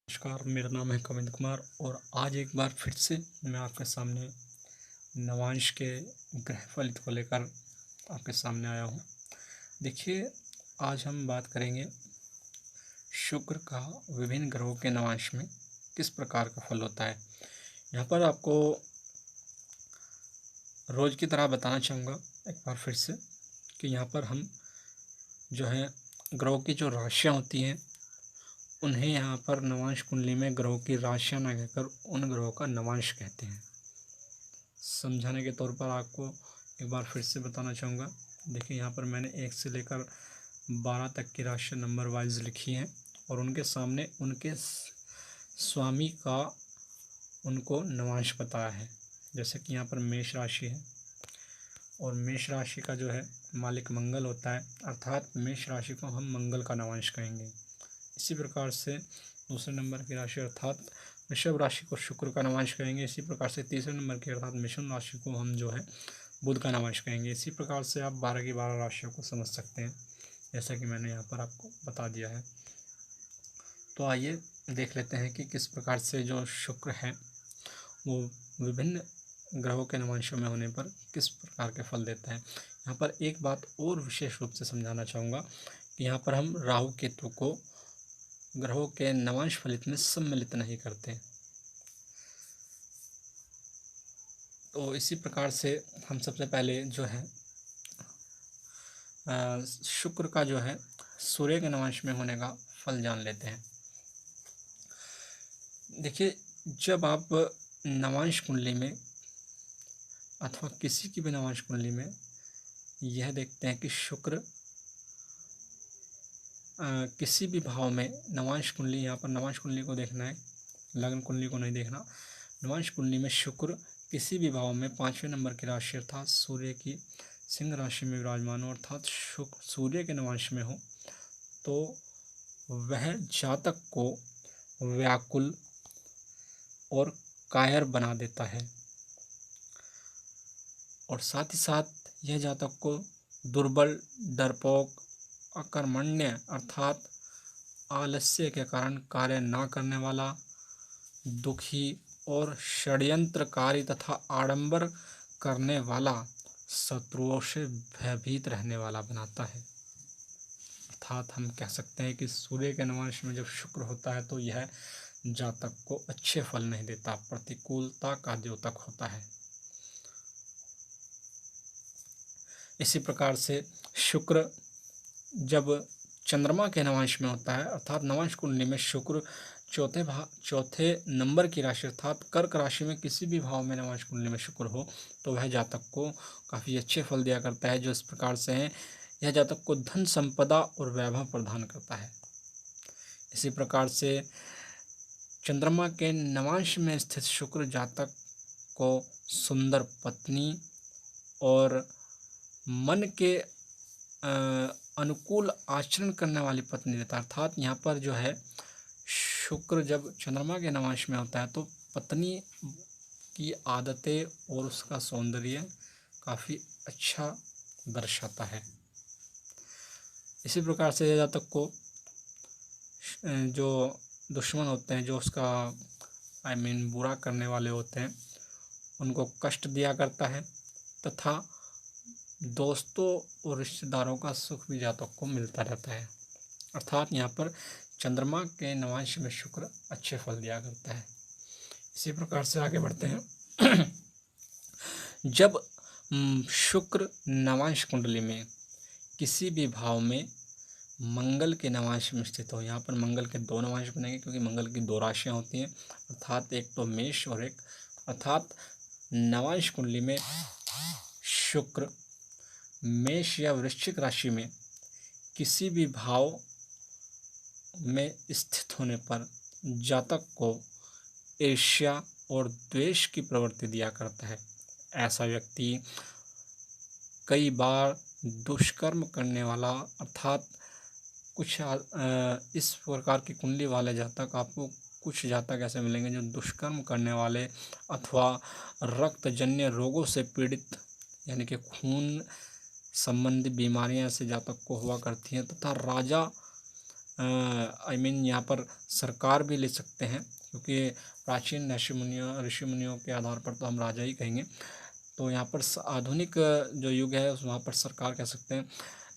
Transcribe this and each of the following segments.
नमस्कार, मेरा नाम है कविंद्र कुमार और आज एक बार फिर से मैं आपके सामने नवांश के ग्रह फलित को लेकर आपके सामने आया हूँ। देखिए, आज हम बात करेंगे शुक्र का विभिन्न ग्रहों के नवांश में किस प्रकार का फल होता है। यहाँ पर आपको रोज की तरह बताना चाहूँगा एक बार फिर से कि यहाँ पर हम जो है ग्रहों की जो राशियाँ होती हैं उन्हें यहाँ पर नवांश कुंडली में ग्रहों की राशियाँ न कहकर उन ग्रहों का नवांश कहते हैं। समझाने के तौर पर आपको एक बार फिर से बताना चाहूँगा। देखिए, यहाँ पर मैंने 1 से लेकर 12 तक की राशियाँ नंबर वाइज लिखी हैं और उनके सामने उनके स्वामी का उनको नवांश बताया है। जैसे कि यहाँ पर मेष राशि है और मेष राशि का जो है मालिक मंगल होता है, अर्थात मेष राशि को हम मंगल का नवांश कहेंगे। इसी प्रकार से दूसरे नंबर की राशि अर्थात वृषभ राशि को शुक्र का नवांश कहेंगे। इसी प्रकार से तीसरे नंबर की अर्थात मिथुन राशि को हम जो है बुध का नवांश कहेंगे। इसी प्रकार से आप 12 की 12 राशियों को समझ सकते हैं, जैसा कि मैंने यहाँ पर आपको बता दिया है। तो आइए देख लेते हैं कि किस प्रकार से जो शुक्र है वो विभिन्न ग्रहों के नवांशों में होने पर किस प्रकार के फल देता है। यहाँ पर एक बात और विशेष रूप से समझाना चाहूँगा कि यहाँ पर हम राहु केतु को ग्रहों के नवांश फलित में सम्मिलित नहीं करते। तो इसी प्रकार से हम सबसे पहले जो है शुक्र का जो है सूर्य के नवांश में होने का फल जान लेते हैं। देखिए, जब आप नवांश कुंडली में अथवा किसी की भी नवांश कुंडली में यह देखते हैं कि शुक्र किसी भी भाव में नवांश कुंडली, यहाँ पर नवांश कुंडली को देखना है, लग्न कुंडली को नहीं देखना। नवांश कुंडली में शुक्र किसी भी भाव में 5वें नंबर की राशि अर्थात सूर्य की सिंह राशि में विराजमान हो, अर्थात शुक्र सूर्य के नवांश में हो, तो वह जातक को व्याकुल और कायर बना देता है और साथ ही साथ यह जातक को दुर्बल, डरपोक, अकर्मण्य अर्थात आलस्य के कारण कार्य न करने वाला, दुखी और षड्यंत्रकारी तथा आडंबर करने वाला, शत्रुओं से भयभीत रहने वाला बनाता है। अर्थात हम कह सकते हैं कि सूर्य के नवांश में जब शुक्र होता है तो यह जातक को अच्छे फल नहीं देता, प्रतिकूलता का द्योतक होता है। इसी प्रकार से शुक्र जब चंद्रमा के नवांश में होता है अर्थात नवांश कुंडली में शुक्र चौथे नंबर की राशि अर्थात कर्क राशि में किसी भी भाव में नवांश कुंडली में शुक्र हो तो वह जातक को काफ़ी अच्छे फल दिया करता है, जो इस प्रकार से हैं। यह जातक को धन संपदा और वैभव प्रदान करता है। इसी प्रकार से चंद्रमा के नवांश में स्थित शुक्र जातक को सुंदर पत्नी और मन के अनुकूल आचरण करने वाली पत्नी देता है। अर्थात यहाँ पर जो है शुक्र जब चंद्रमा के नवांश में होता है तो पत्नी की आदतें और उसका सौंदर्य काफ़ी अच्छा दर्शाता है। इसी प्रकार से जातक को जो दुश्मन होते हैं, जो उसका बुरा करने वाले होते हैं, उनको कष्ट दिया करता है तथा दोस्तों और रिश्तेदारों का सुख भी जातक को मिलता रहता है। अर्थात यहाँ पर चंद्रमा के नवांश में शुक्र अच्छे फल दिया करता है। इसी प्रकार से आगे बढ़ते हैं। जब शुक्र नवांश कुंडली में किसी भी भाव में मंगल के नवांश में स्थित हो, यहाँ पर मंगल के 2 नवांश बनेंगे क्योंकि मंगल की 2 राशियाँ होती हैं, अर्थात एक तो मेष और एक, अर्थात नवांश कुंडली में शुक्र मेष या वृश्चिक राशि में किसी भी भाव में स्थित होने पर जातक को ईर्ष्या और द्वेष की प्रवृत्ति दिया करता है। ऐसा व्यक्ति कई बार दुष्कर्म करने वाला, अर्थात कुछ इस प्रकार की कुंडली वाले जातक, आपको कुछ जातक ऐसे मिलेंगे जो दुष्कर्म करने वाले अथवा रक्तजन्य रोगों से पीड़ित यानी कि खून संबंधी बीमारियां से जातक को हुआ करती हैं तथा राजा आई मीन यहाँ पर सरकार भी ले सकते हैं, क्योंकि प्राचीन ऋषि मुनियों के आधार पर तो हम राजा ही कहेंगे। तो यहाँ पर आधुनिक जो युग है वहाँ पर सरकार कह सकते हैं।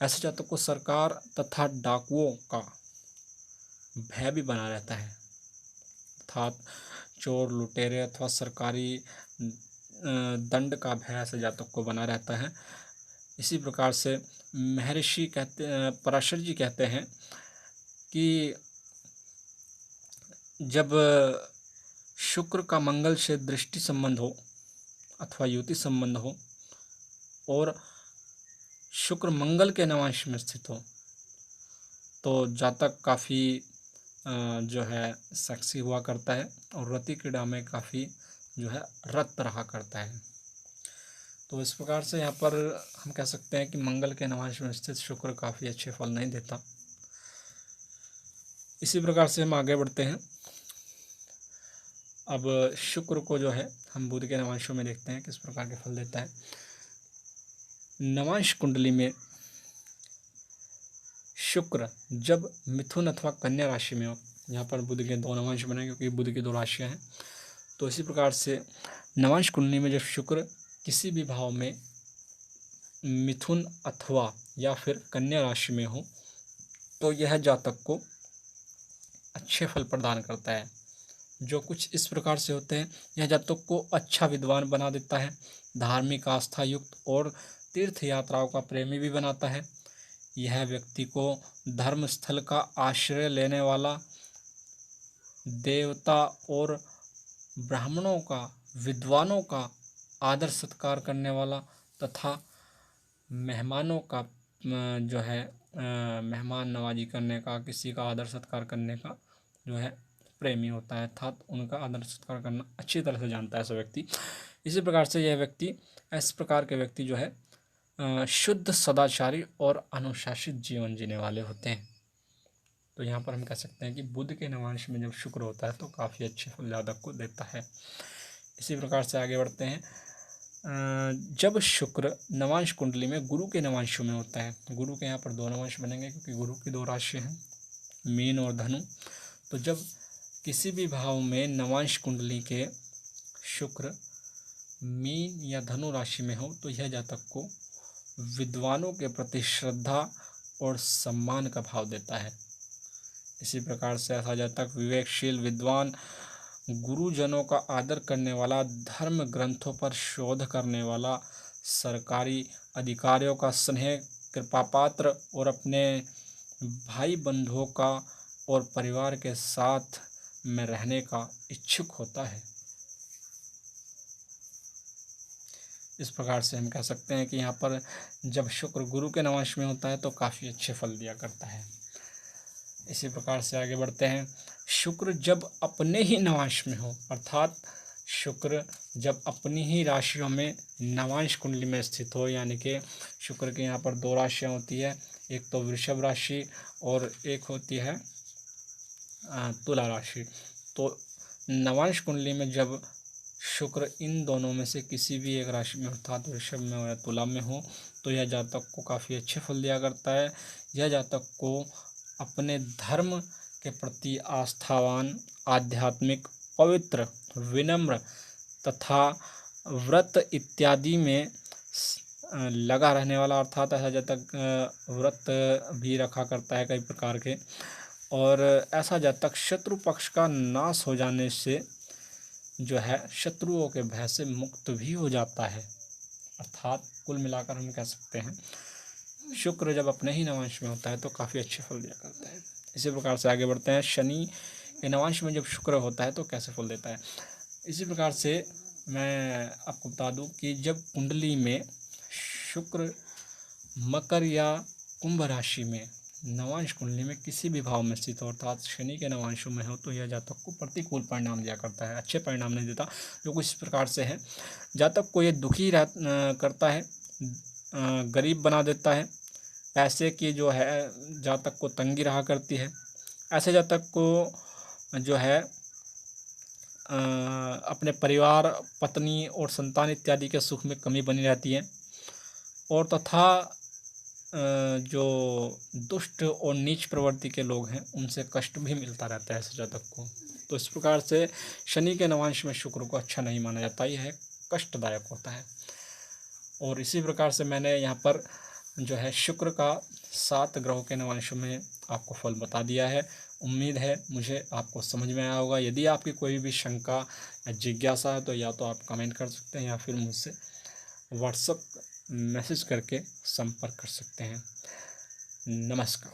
ऐसे जातक को सरकार तथा डाकुओं का भय भी बना रहता है, अर्थात चोर लुटेरे अथवा सरकारी दंड का भय ऐसे जातक को बना रहता है। इसी प्रकार से महर्षि पराशर जी कहते हैं कि जब शुक्र का मंगल से दृष्टि संबंध हो अथवा युति संबंध हो और शुक्र मंगल के नवांश में स्थित हो तो जातक काफ़ी जो है सेक्सी हुआ करता है और रति क्रीड़ा में काफ़ी जो है रत रहा करता है। तो इस प्रकार से यहाँ पर हम कह सकते हैं कि मंगल के नवांश में स्थित शुक्र काफ़ी अच्छे फल नहीं देता। इसी प्रकार से हम आगे बढ़ते हैं। अब शुक्र को जो है हम बुध के नवांशों में देखते हैं किस प्रकार के फल देता है। नवांश कुंडली में शुक्र जब मिथुन अथवा कन्या राशि में हो, यहाँ पर बुध के दो नवांश बने क्योंकि बुध की दो राशियाँ हैं। तो इसी प्रकार से नवांश कुंडली में जब शुक्र किसी भी भाव में मिथुन अथवा या फिर कन्या राशि में हो तो यह जातक को अच्छे फल प्रदान करता है, जो कुछ इस प्रकार से होते हैं। यह जातक को अच्छा विद्वान बना देता है, धार्मिक आस्था युक्त और तीर्थ यात्राओं का प्रेमी भी बनाता है। यह व्यक्ति को धर्म स्थल का आश्रय लेने वाला, देवता और ब्राह्मणों का, विद्वानों का आदर सत्कार करने वाला तथा मेहमानों का जो है मेहमान नवाजी करने का, किसी का आदर सत्कार करने का जो है प्रेमी होता है, अर्थात उनका आदर सत्कार करना अच्छी तरह से जानता है ऐसा व्यक्ति। इसी प्रकार से यह व्यक्ति, इस प्रकार के व्यक्ति जो है शुद्ध, सदाचारी और अनुशासित जीवन जीने वाले होते हैं। तो यहाँ पर हम कह सकते हैं कि बुध के नवांश में जब शुक्र होता है तो काफ़ी अच्छे फल जातक को देता है। इसी प्रकार से आगे बढ़ते हैं। जब शुक्र नवांश कुंडली में गुरु के नवांशों में होता है, गुरु के यहाँ पर दो नवांश बनेंगे क्योंकि गुरु की दो राशि हैं, मीन और धनु। तो जब किसी भी भाव में नवांश कुंडली के शुक्र मीन या धनु राशि में हो तो यह जातक को विद्वानों के प्रति श्रद्धा और सम्मान का भाव देता है। इसी प्रकार से ऐसा जातक विवेकशील, विद्वान, गुरुजनों का आदर करने वाला, धर्म ग्रंथों पर शोध करने वाला, सरकारी अधिकारियों का स्नेह, कृपापात्र और अपने भाई बंधुओं का और परिवार के साथ में रहने का इच्छुक होता है। इस प्रकार से हम कह सकते हैं कि यहाँ पर जब शुक्र गुरु के नवांश में होता है तो काफ़ी अच्छे फल दिया करता है। इसी प्रकार से आगे बढ़ते हैं। शुक्र जब अपने ही नवांश में हो, अर्थात शुक्र जब अपनी ही राशियों में नवांश कुंडली में स्थित हो, यानी कि शुक्र के यहाँ पर दो राशियाँ होती है, एक तो वृषभ राशि और एक होती है तुला राशि। तो नवांश कुंडली में जब शुक्र इन दोनों में से किसी भी एक राशि में अर्थात वृषभ में हो या तुला में हो तो यह जातक को काफ़ी अच्छे फल दिया करता है। यह जातक को अपने धर्म के प्रति आस्थावान, आध्यात्मिक, पवित्र, विनम्र तथा व्रत इत्यादि में लगा रहने वाला, अर्थात ऐसा जातक व्रत भी रखा करता है कई प्रकार के, और ऐसा जातक शत्रु पक्ष का नाश हो जाने से जो है शत्रुओं के भय से मुक्त भी हो जाता है। अर्थात कुल मिलाकर हम कह सकते हैं शुक्र जब अपने ही नवांश में होता है तो काफ़ी अच्छे फल दिया करता है। इसी प्रकार से आगे बढ़ते हैं। शनि के नवांश में जब शुक्र होता है तो कैसे फल देता है। इसी प्रकार से मैं आपको बता दूं कि जब कुंडली में शुक्र मकर या कुंभ राशि में नवांश कुंडली में किसी भी भाव में स्थित हो, अर्थात शनि के नवांशों में हो तो यह जातक को प्रतिकूल परिणाम दिया करता है, अच्छे परिणाम नहीं देता। जो कुछ इस प्रकार से है, जातक को ये दुखी करता है, गरीब बना देता है, पैसे की जो है जातक को तंगी रहा करती है। ऐसे जातक को जो है अपने परिवार, पत्नी और संतान इत्यादि के सुख में कमी बनी रहती है, और तथा जो दुष्ट और नीच प्रवृत्ति के लोग हैं उनसे कष्ट भी मिलता रहता है ऐसे जातक को। तो इस प्रकार से शनि के नवांश में शुक्र को अच्छा नहीं माना जाता, यह है कष्टदायक होता है। और इसी प्रकार से मैंने यहाँ पर जो है शुक्र का 7 ग्रहों के नवांश में आपको फल बता दिया है। उम्मीद है मुझे आपको समझ में आया होगा। यदि आपकी कोई भी शंका या जिज्ञासा है तो या तो आप कमेंट कर सकते हैं या फिर मुझसे व्हाट्सएप मैसेज करके संपर्क कर सकते हैं। नमस्कार।